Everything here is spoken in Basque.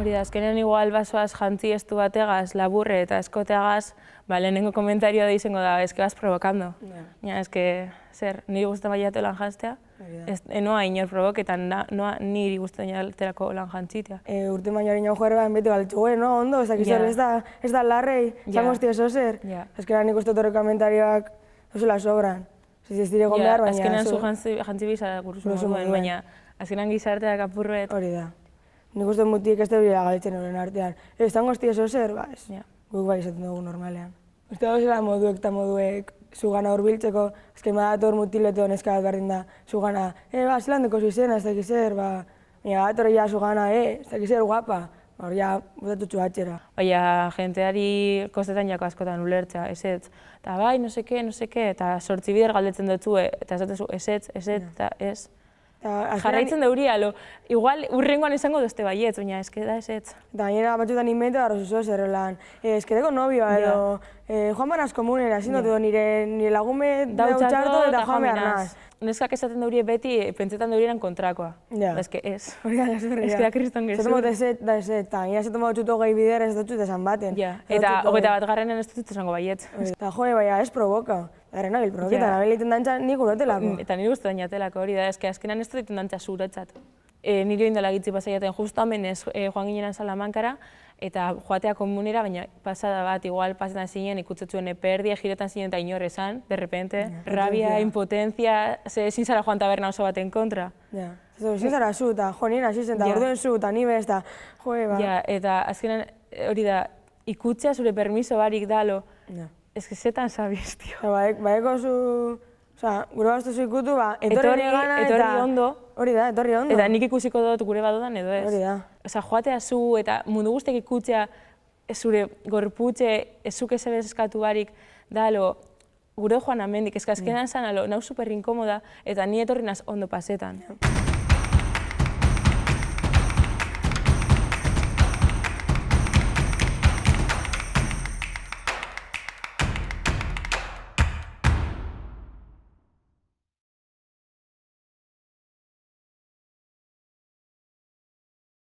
Hori da, azkenean igual basoaz jantzi estu bategaz, laburre eta eskoteagaz, lehenengo komentario da izango da, eske vas provokando. Ja, eske, zer, niri gustatzen baiate lan jantztea, noa inor provoketan, noa niri gustatzen jatelako lan jantzitea. Urte mainoari nau joare beti balitzu, no, ondo, ez da larrei, zango estia eso zer. Azkenean nik uste torre komentarioak zuzela sobran. Ez dire egon behar, baina... Azkenean zu jantzi bizara guruzu moduen, baina azkenean gizarteak apurret... Hori da. Nik uste mutiek ez da bila galitzen horren artean. Ez zango estia eso zer, ez. Guk bai izaten dugu normalean. Uste dauzela moduek eta moduek zugana hurbiltzeko, azken badator mutileto neska bat berdin da, zugana, zelan deko zuzena, ez dakiz zer, baina badator ja zugana, ez dakiz zer guapa, hor ja botatutxu atxera. Baina jenteari kostetan jako askotan ulertza, ezetz, eta bai, no seke, eta sortzi bider galdetzen dutzu, eta esatezu ezetz, eta ez. Jarraitzen dauri, igual urrengoan izango duzte baietz, baina eske da ezetz. Eta gainera batzutan inbente gara zuzo zer lan, eske deko nobioa edo, joan banaz komunera, ezin dut nire lagume dautxartu eta joan behar naz. Neskak esaten daurie beti, pentsetan daurieran kontrakoa. Eske ez. Hori da, eske da kriston gezur. Zetomot ezet, da ezet, eta gira zetomot txuto gehi bider ez dut esan baten. Eta 21 ez dut esango baietz. Eta joe, baina ez provoka. Gara nabil provoketa, nabil egiten dantza nik urotelako. Eta nire guztu dainatelako hori da, eske azkenan ez dut egiten dantza zuretzat. Nire indela gitzi pasaiaten justu hemen joan ginenan Salamankara, eta joatea komunera, baina pasada bat, igual pasetan zinen, ikutzetzuen eperdia, giretan zinen eta inor esan, de repente, rabia, impotencia, ezin zara joan taberna oso baten kontra. Ezin zara zu, eta jo nien hasi zen, eta orduen zu, eta nibez, eta joe, ba. Eta azkenan hori da, ikutzea zure permiso barik dalo, ez que zetan sabiz, tio. Baeko zu... Osa, gure baztu zu ikutu, etorri negana eta... Etorri ondo. Hori da, etorri ondo. Eta nik ikusiko dut gure badodan edo ez. Hori da. Osa, joatea zu eta mundu guztiak ikutzea zure gorputxe, ezuk ezebez eskatu barik, da, gure joan amendik, azkenan zan, nau super inkomoda, eta ni etorri naz ondo pasetan.